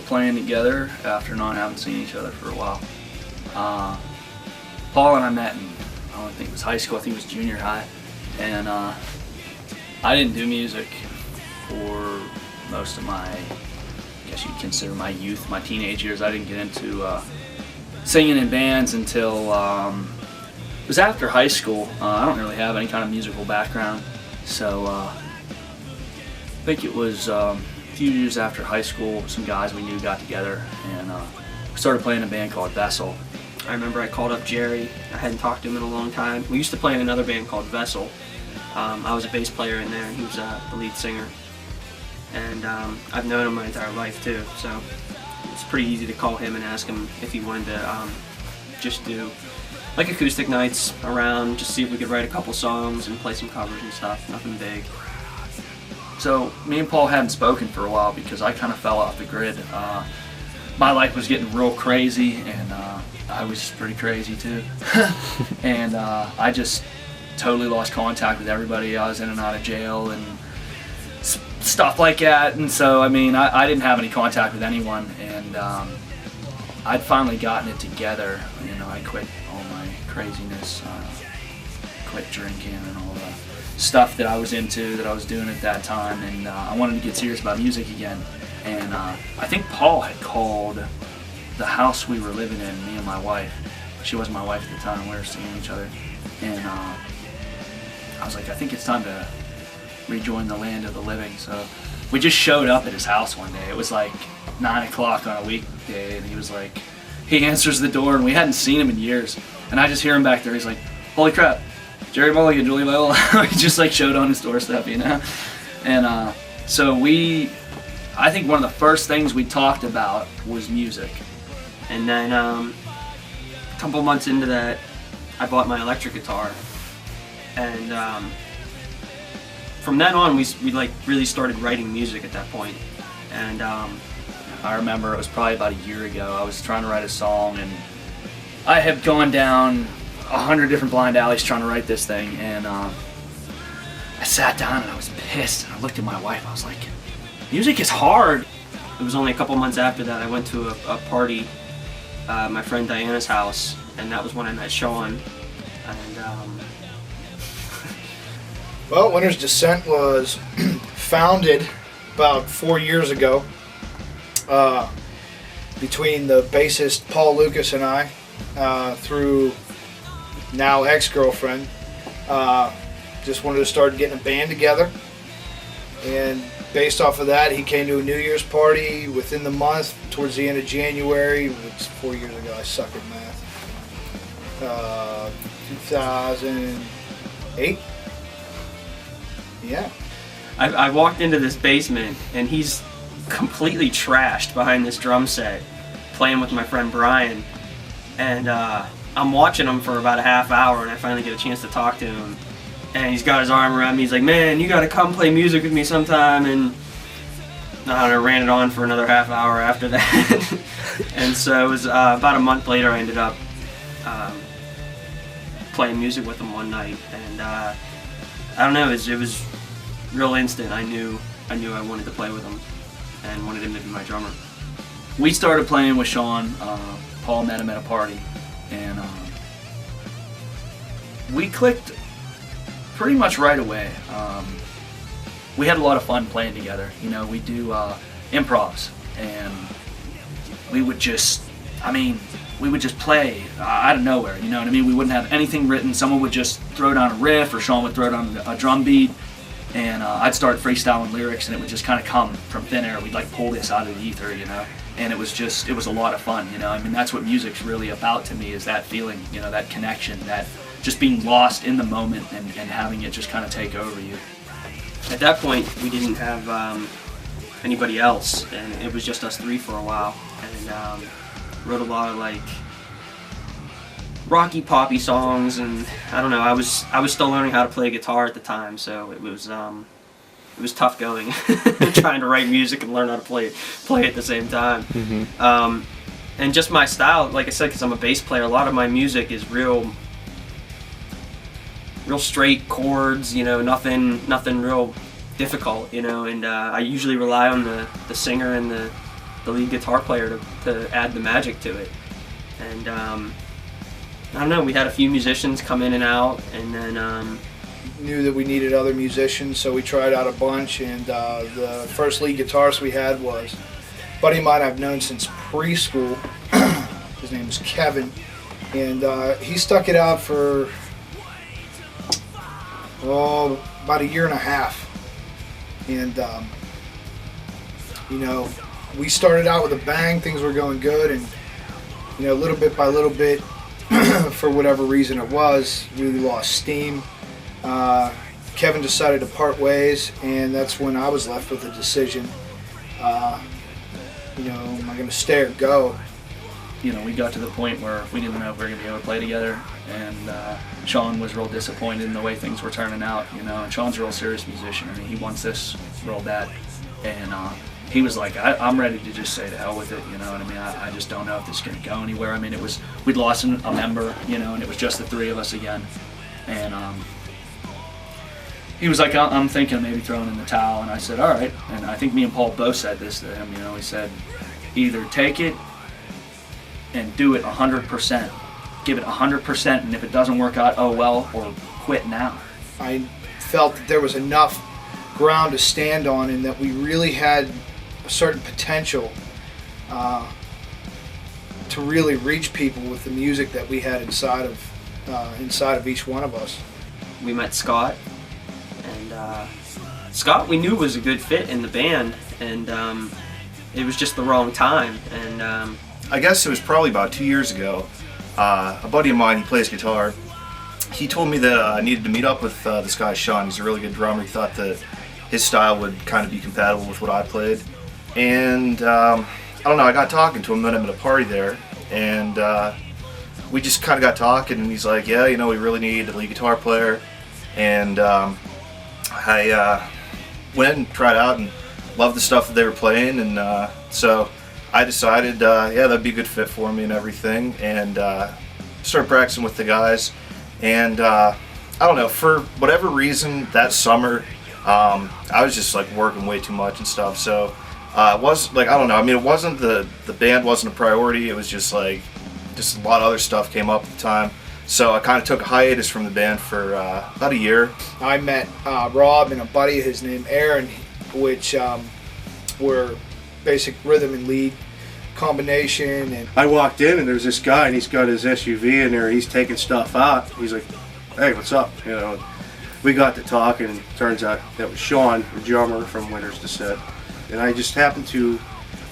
playing together after not having seen each other for a while. Paul and I met in, I don't think it was high school, I think it was junior high, and I didn't do music for most of my, I guess you'd consider my youth, my teenage years. I didn't get into singing in bands until it was after high school. I don't really have any kind of musical background, so I think it was a few years after high school, some guys we knew got together and we started playing in a band called Vessel. I remember I called up Jerry. I hadn't talked to him in a long time. We used to play in another band called Vessel. I was a bass player in there and he was the lead singer. And I've known him my entire life too, so it's pretty easy to call him and ask him if he wanted to just do like acoustic nights around, just see if we could write a couple songs and play some covers and stuff, nothing big. So me and Paul hadn't spoken for a while because I kind of fell off the grid. My life was getting real crazy and I was pretty crazy too. And I just totally lost contact with everybody. I was in and out of jail and stuff like that, and so I mean I didn't have any contact with anyone, and I'd finally gotten it together. You know, I quit all my craziness, quit drinking and all the stuff that I was into, that I was doing at that time, and I wanted to get serious about music again. And I think Paul had called the house we were living in, me and my wife. She wasn't my wife at the time, we were seeing each other, and I was like, I think it's time to rejoin the land of the living. So we just showed up at his house one day. It was like 9 o'clock on a weekday, and he was like, he answers the door, and we hadn't seen him in years, and I just hear him back there. He's like, holy crap, Jerry Mulligan, Julie Viola. He just like showed on his doorstep, you know. And so I think one of the first things we talked about was music. And then a couple months into that, I bought my electric guitar, and from then on, we like really started writing music at that point. And I remember it was probably about a year ago. I was trying to write a song, and I had gone down 100 different blind alleys trying to write this thing. And I sat down and I was pissed. And I looked at my wife. I was like, "Music is hard." It was only a couple months after that I went to a party, my friend Diana's house, and that was when I met Sean. And well, Winter's Descent was founded about 4 years ago between the bassist Paul Lucas and I, through now ex-girlfriend. Just wanted to start getting a band together, and based off of that, he came to a New Year's party within the month, towards the end of January. It's 4 years ago. I suck at math. 2008. Yeah. I walked into this basement and he's completely trashed behind this drum set, playing with my friend Brian, and I'm watching him for about a half hour, and I finally get a chance to talk to him, and he's got his arm around me. He's like, "Man, you gotta come play music with me sometime," and I ran it on for another half hour after that. And so it was about a month later I ended up playing music with him one night, and I don't know, it was real instant. I knew I wanted to play with him and wanted him to be my drummer. We started playing with Sean. Paul met him at a party, and we clicked pretty much right away. We had a lot of fun playing together. You know, we do improvs, and we would just play out of nowhere, you know what I mean? We wouldn't have anything written. Someone would just throw down a riff, or Sean would throw down a drum beat, and I'd start freestyling lyrics, and it would just kind of come from thin air. We'd like pull this out of the ether, you know? And it was a lot of fun, you know? I mean, that's what music's really about to me, is that feeling, you know, that connection, that just being lost in the moment and having it just kind of take over you. At that point, we didn't have anybody else, and it was just us three for a while, and wrote a lot of like rocky poppy songs, and I don't know, I was still learning how to play guitar at the time, so it was tough going trying to write music and learn how to play at the same time. Mm-hmm. And just my style, like I said, because I'm a bass player, a lot of my music is real straight chords, you know, nothing real difficult, you know, and I usually rely on the singer and the the lead guitar player to add the magic to it. And I don't know, we had a few musicians come in and out, and then knew that we needed other musicians, so we tried out a bunch, and the first lead guitarist we had was a buddy of mine I've known since preschool. His name is Kevin, and he stuck it out for about a year and a half. And you know, we started out with a bang, things were going good, and you know, little bit by little bit, for whatever reason it was, we lost steam. Kevin decided to part ways, and that's when I was left with a decision. You know, am I going to stay or go? You know, we got to the point where we didn't know if we were going to be able to play together, and Sean was real disappointed in the way things were turning out, you know, and Sean's a real serious musician. I mean, he wants this real bad, and he was like, I'm ready to just say to hell with it, you know what I mean? I just don't know if this is going to go anywhere. I mean, we'd lost a member, you know, and it was just the three of us again, and he was like, I'm thinking of maybe throwing in the towel, and I said, all right. And I think me and Paul both said this to him, you know, he said, either take it and do it 100%, give it 100%, and if it doesn't work out, oh well, or quit now. I felt that there was enough ground to stand on, and that we really had a certain potential to really reach people with the music that we had inside of each one of us. we met Scott, and Scott we knew was a good fit in the band, and it was just the wrong time. And I guess it was probably about 2 years ago. A buddy of mine, he plays guitar. He told me that I needed to meet up with this guy Sean. He's a really good drummer. He thought that his style would kind of be compatible with what I played. And I don't know, I got talking to him, met him at a party there, and we just kind of got talking, and he's like, yeah, you know, we really need a lead guitar player. And I went and tried out and loved the stuff that they were playing, and so I decided, yeah, that'd be a good fit for me and everything, and started practicing with the guys. And I don't know, for whatever reason that summer, I was just like working way too much and stuff. So it was like, I don't know, I mean, it wasn't the band wasn't a priority. It was just like, just a lot of other stuff came up at the time. So I kind of took a hiatus from the band for about a year. I met Rob and a buddy of his named Aaron, which were basic rhythm and lead combination. And I walked in and there's this guy and he's got his SUV in there. He's taking stuff out. He's like, "Hey, what's up?" You know, we got to talking, and it turns out that was Sean, the drummer from Winters to Set. And I just happened to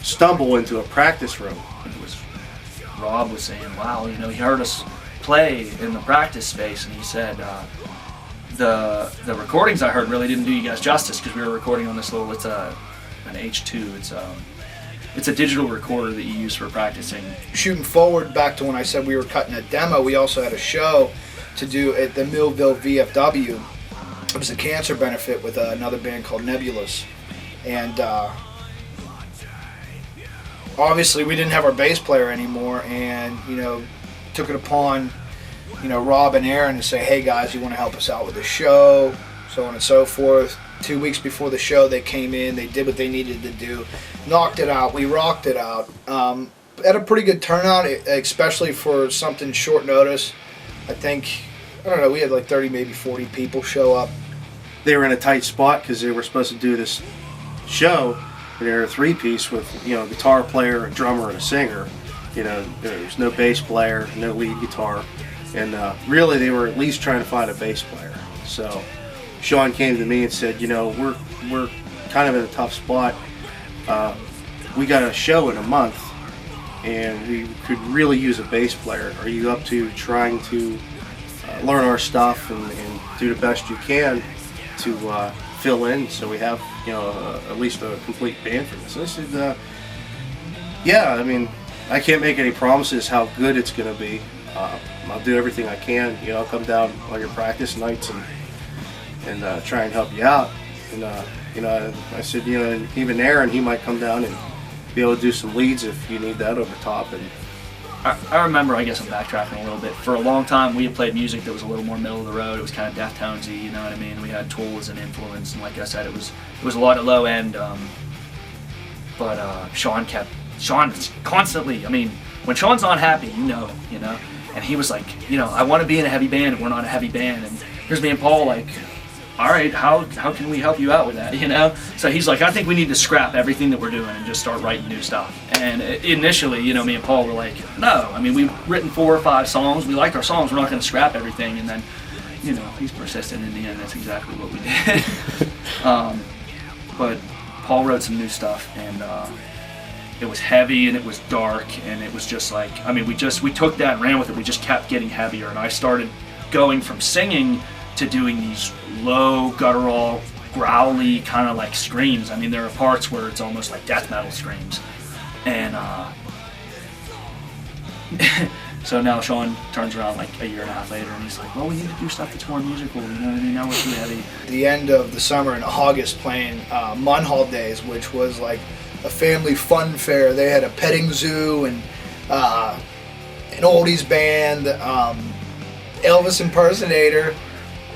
stumble into a practice room. Rob was saying, wow, you know, he heard us play in the practice space, and he said the recordings I heard really didn't do you guys justice, because we were recording on this little, it's an H2, it's a digital recorder that you use for practicing. Shooting forward back to when I said we were cutting a demo, we also had a show to do at the Millville VFW. It was a cancer benefit with another band called Nebulous, and obviously we didn't have our bass player anymore, and you know, took it upon, you know, Rob and Aaron to say, hey guys, you want to help us out with the show, so on and so forth. 2 weeks before the show, they came in, they did what they needed to do, knocked it out, we rocked it out. Had a pretty good turnout, especially for something short notice. I think, I don't know, we had like 30, maybe 40 people show up. They were in a tight spot because they were supposed to do this show, and they were a three-piece with, you know, a guitar player, a drummer, and a singer. You know, there's no bass player, no lead guitar, and really they were at least trying to find a bass player. So Sean came to me and said, you know, we're kind of in a tough spot. We got a show in a month, and we could really use a bass player. Are you up to trying to learn our stuff and do the best you can to fill in, so we have, you know, at least a complete band for this? I said, yeah, I mean, I can't make any promises how good it's going to be. I'll do everything I can. You know, I'll come down on your practice nights and try and help you out. And you know, I said, you know, even Aaron, he might come down and be able to do some leads if you need that over top. And I remember, I guess I'm backtracking a little bit. For a long time, we had played music that was a little more middle of the road. It was kind of Deftonesy, you know what I mean? We had Tool as an influence, and like I said, it was a lot of low end. But Sean kept Sean's constantly, I mean, when Sean's not happy, you know. And he was like, I want to be in a heavy band, and we're not a heavy band. And here's me and Paul like, all right, how can we help you out with that, So he's like, I think we need to scrap everything that we're doing and just start writing new stuff. And initially, me and Paul were like, no, I mean, we've written 4 or 5 songs. We like our songs. We're not going to scrap everything. And then, he's persistent in the end. That's exactly what we did. But Paul wrote some new stuff, and it was heavy and it was dark, and it was just like, I mean, we took that and ran with it. We just kept getting heavier, and I started going from singing to doing these low, guttural, growly kind of like screams. I mean, there are parts where it's almost like death metal screams. And so now Sean turns around like a year and a half later, and he's like, well, we need to do stuff that's more musical, what I mean? Now we're too heavy. The end of the summer in August, playing Munhall Days, which was like a family fun fair. They had a petting zoo and an oldies band, Elvis impersonator.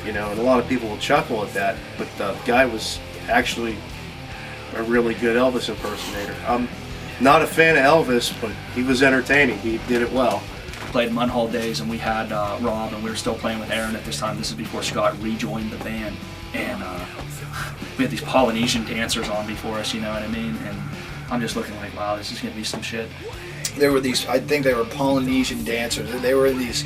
And a lot of people will chuckle at that, but the guy was actually a really good Elvis impersonator. I'm not a fan of Elvis, but he was entertaining. He did it well. Played Munhall Days, and we had Rob, and we were still playing with Aaron at this time. This is before Scott rejoined the band, and we had these Polynesian dancers on before us, you know what I mean? And I'm just looking like, wow, this is gonna be some shit. There were these, I think they were Polynesian dancers, and they were in these,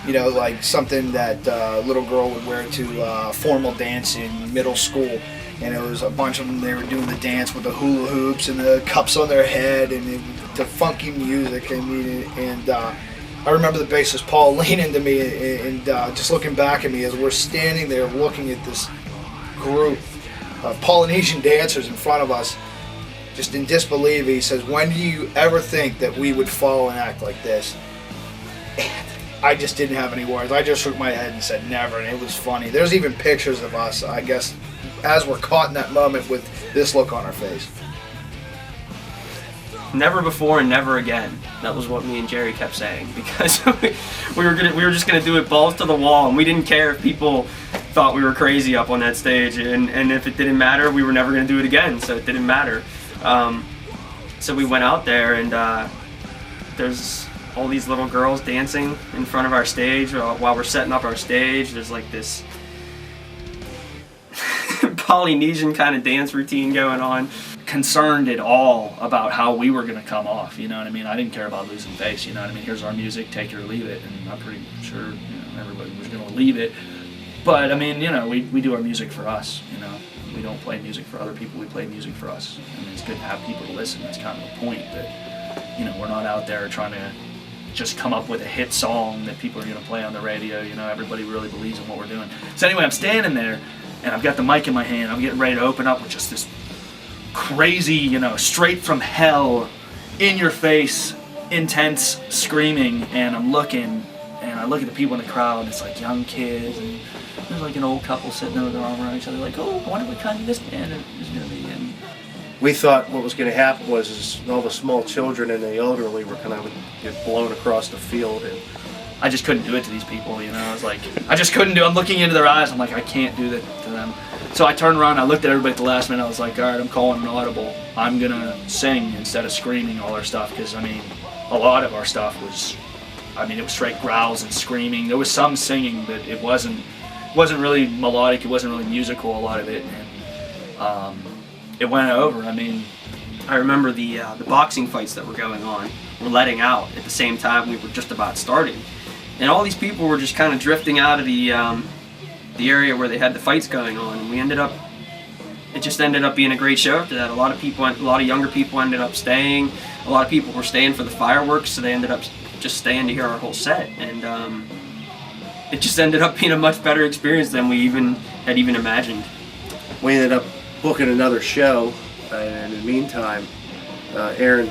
like something that a little girl would wear to formal dance in middle school. And it was a bunch of them. They were doing the dance with the hula hoops and the cups on their head and the funky music. I mean, and I remember the bassist Paul leaning to me and just looking back at me as we're standing there looking at this group of Polynesian dancers in front of us, just in disbelief. He says, "When do you ever think that we would fall and act like this?" And I just didn't have any words. I just shook my head and said, "Never." And it was funny. There's even pictures of us, I guess, as we're caught in that moment with this look on our face. Never before and never again. That was what me and Jerry kept saying, because we were just gonna do it balls to the wall, and we didn't care if people thought we were crazy up on that stage, and if it didn't matter, we were never gonna do it again, so it didn't matter. So we went out there, and there's all these little girls dancing in front of our stage while we're setting up our stage. There's like this Polynesian kind of dance routine going on. Concerned at all about how we were going to come off, you know what I mean? I didn't care about losing face, you know what I mean? Here's our music, take it or leave it, and I'm pretty sure everybody was going to leave it. But I mean, we do our music for us, we don't play music for other people, we play music for us. I mean, it's good to have people to listen. That's kind of the point, that we're not out there trying to just come up with a hit song that people are going to play on the radio. Everybody really believes in what we're doing. So anyway, I'm standing there and I've got the mic in my hand. I'm getting ready to open up with just this crazy, straight from hell, in your face, intense screaming, and I'm looking, and I look at the people in the crowd, and it's like young kids, and there's like an old couple sitting there with their arm around each other, like, oh, I wonder what kind of this band is going to be. And we thought what was going to happen was all the small children and the elderly were kind of get blown across the field, and I just couldn't do it to these people, I was like, I just couldn't do it. I'm looking into their eyes, I'm like, I can't do that to them. So I turned around, I looked at everybody at the last minute, I was like, all right, I'm calling an audible. I'm going to sing instead of screaming all our stuff, because, a lot of our stuff was, it was straight growls and screaming. There was some singing, but it wasn't really melodic, it wasn't really musical, a lot of it, and it went over. I remember the boxing fights that were going on were letting out at the same time we were just about starting. And all these people were just kind of drifting out of the area where they had the fights going on, and it just ended up being a great show after that. A lot of younger people ended up staying. A lot of people were staying for the fireworks, so they ended up just staying to hear our whole set, and it just ended up being a much better experience than we had imagined. We ended up booking another show, and in the meantime, Aaron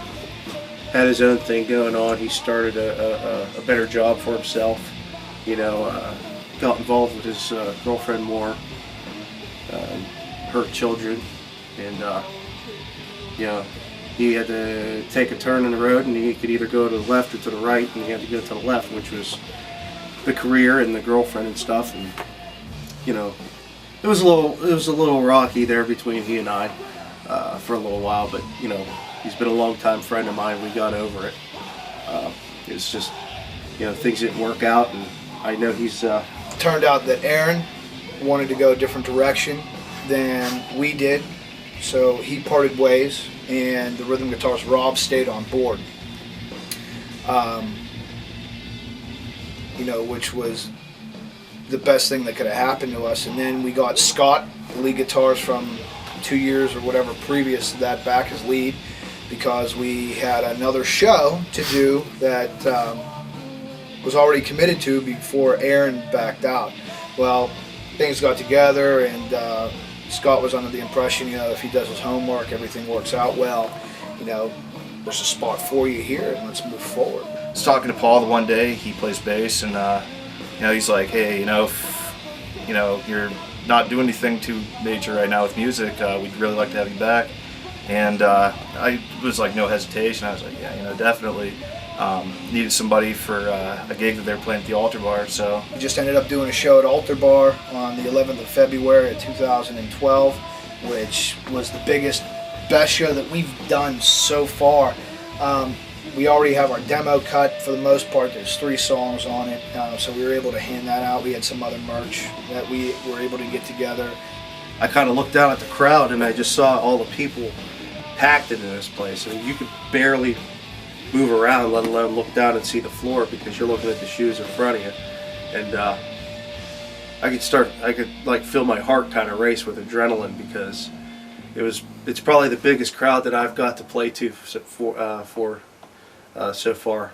had his own thing going on. He started a better job for himself, got involved with his girlfriend more, her children, and he had to take a turn in the road, and he could either go to the left or to the right, and he had to go to the left, which was the career and the girlfriend and stuff, and it was a little rocky there between he and I. for a little while, but you know, he's been a long-time friend of mine. We got over it. It's just, you know, things didn't work out, and I know he's. Turned out that Aaron wanted to go a different direction than we did, so he parted ways, and the rhythm guitarist Rob stayed on board. You know, which was the best thing that could have happened to us. And then we got Scott, the lead guitarist from 2 years or whatever previous to that, back as lead, because we had another show to do that was already committed to before Aaron backed out. Well, things got together, and Scott was under the impression, you know, if he does his homework, everything works out well, you know, there's a spot for you here, and let's move forward. I was talking to Paul the one day. He plays bass, and you know, he's like, "Hey, you know, if you know you're not doing anything too major right now with music, we'd really like to have you back." And I was like, no hesitation. I was like, "Yeah, you know, definitely." Needed somebody for a gig that they were playing at the Altar Bar, so We just ended up doing a show at Altar Bar on the 11th of February of 2012, which was the biggest, best show that we've done so far. We already have our demo cut for the most part. There's 3 songs on it, so we were able to hand that out. We had some other merch that we were able to get together. I kind of looked down at the crowd, and I just saw all the people packed into this place. I mean, you could barely move around, let alone look down and see the floor, because you're looking at the shoes in front of you. And I could like feel my heart kind of race with adrenaline, because it's probably the biggest crowd that I've got to play to so far.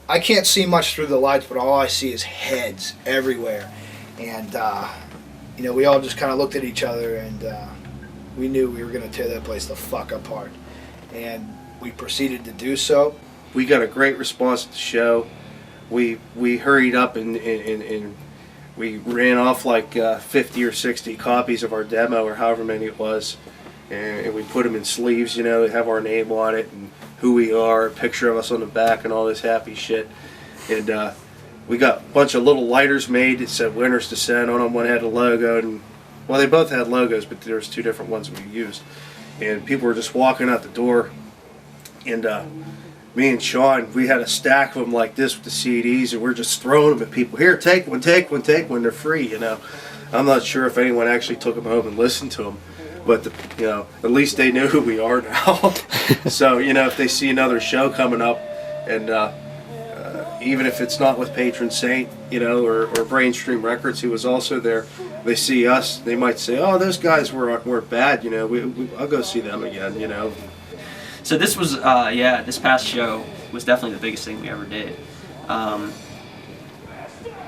I can't see much through the lights, but all I see is heads everywhere. And, you know, we all just kind of looked at each other, and we knew we were going to tear that place the fuck apart. And we proceeded to do so. We got a great response at the show. We hurried up and we ran off like 50 or 60 copies of our demo, or however many it was, and we put them in sleeves, you know, have our name on it and who we are, a picture of us on the back, and all this happy shit. And we got a bunch of little lighters made that said "Winners Descent" on them. One had a logo, and well, they both had logos, but there was 2 different ones we used. And people were just walking out the door, and me and Sean, we had a stack of them like this with the CDs, and we're just throwing them at people. Here, take one, take one, take one. They're free, you know. I'm not sure if anyone actually took them home and listened to them, but you know, at least they know who we are now. So, you know, if they see another show coming up, and even if it's not with Patron Saint, you know, or Brainstream Records, who was also there, they see us, they might say, "Oh, those guys weren't bad, you know. I'll go see them again," you know. So this was, this past show was definitely the biggest thing we ever did.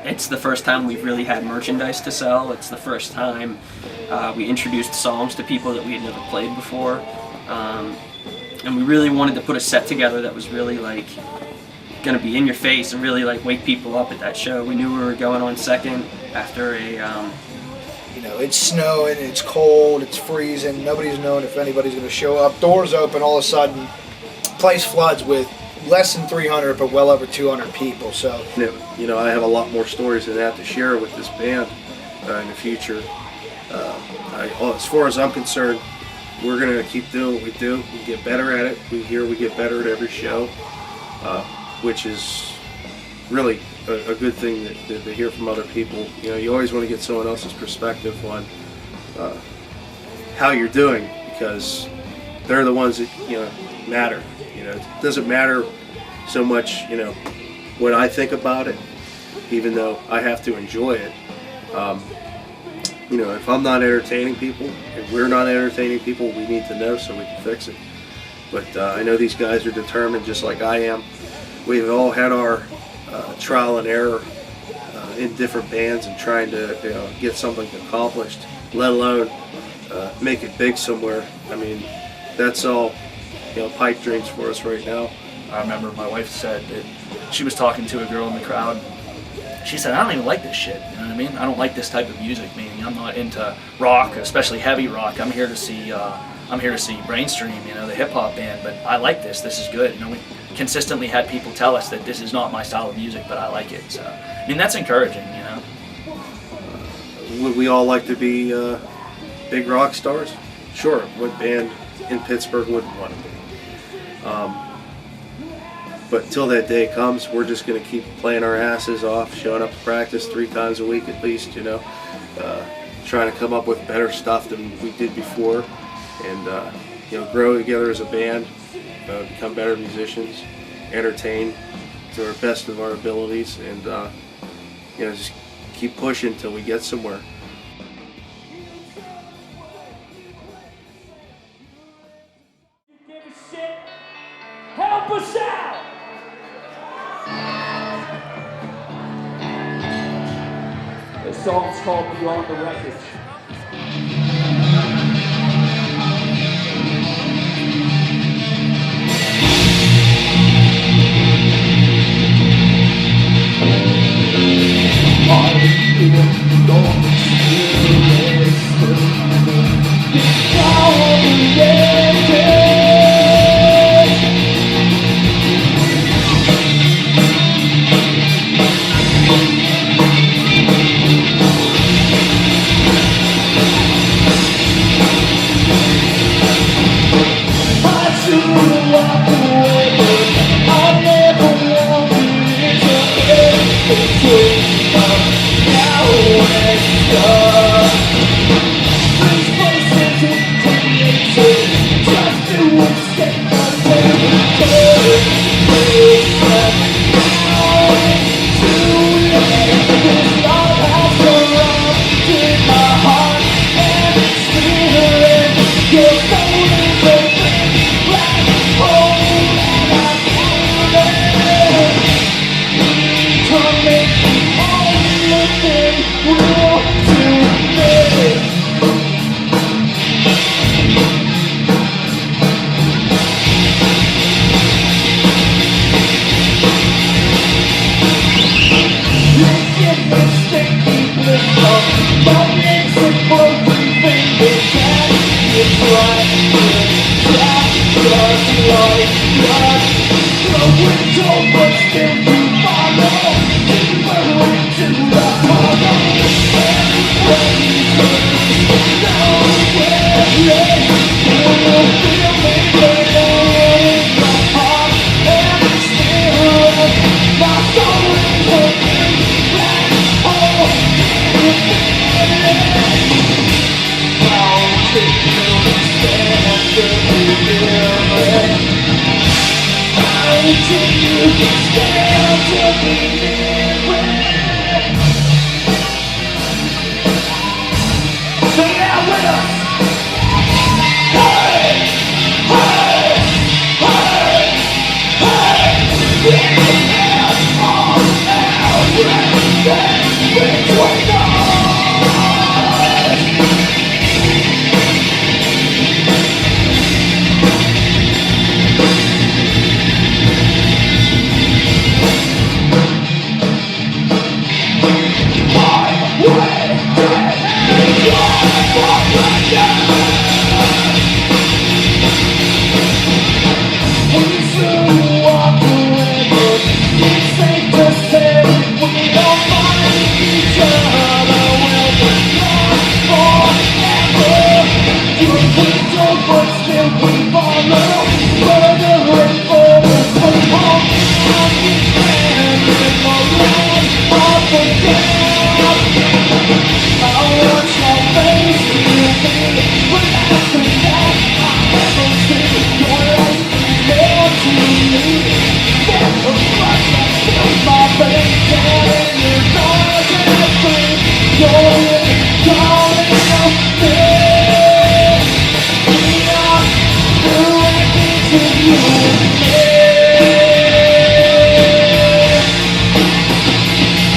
It's the first time we've really had merchandise to sell. It's the first time we introduced songs to people that we had never played before. And we really wanted to put a set together that was really like gonna be in your face and really like wake people up at that show. We knew we were going on second after a You know, it's snowing, it's cold, it's freezing, nobody's knowing if anybody's going to show up. Doors open, all of a sudden, place floods with less than 300, but well over 200 people. So, you know, I have a lot more stories than that to share with this band in the future. As far as I'm concerned, we're going to keep doing what we do. We get better at it. We get better at every show, which is really a good thing to hear from other people. You know, you always want to get someone else's perspective on how you're doing, because they're the ones that, you know, matter. You know, it doesn't matter so much, you know, what I think about it, even though I have to enjoy it. You know, if I'm not entertaining people, if we're not entertaining people, we need to know so we can fix it. But I know these guys are determined, just like I am. We've all had our trial and error in different bands and trying to, you know, get something accomplished, let alone make it big somewhere. I mean, that's all, you know, pipe dreams for us right now. I remember my wife said that she was talking to a girl in the crowd. She said, "I don't even like this shit, you know what I mean? I don't like this type of music, meaning I'm not into rock, especially heavy rock. I'm here to see Brainstream, you know, the hip hop band, but I like this. This is good." You know, we consistently had people tell us that this is not my style of music, but I like it. So, I mean, that's encouraging, you know. Would we all like to be big rock stars? Sure. What band in Pittsburgh wouldn't want to be. But until that day comes, we're just going to keep playing our asses off, showing up to practice 3 times a week at least, trying to come up with better stuff than we did before, and grow together as a band, become better musicians, entertain to our best of our abilities, and just keep pushing until we get somewhere. Give a shit. Help us out. This song's called Beyond the Wreckage.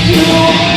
You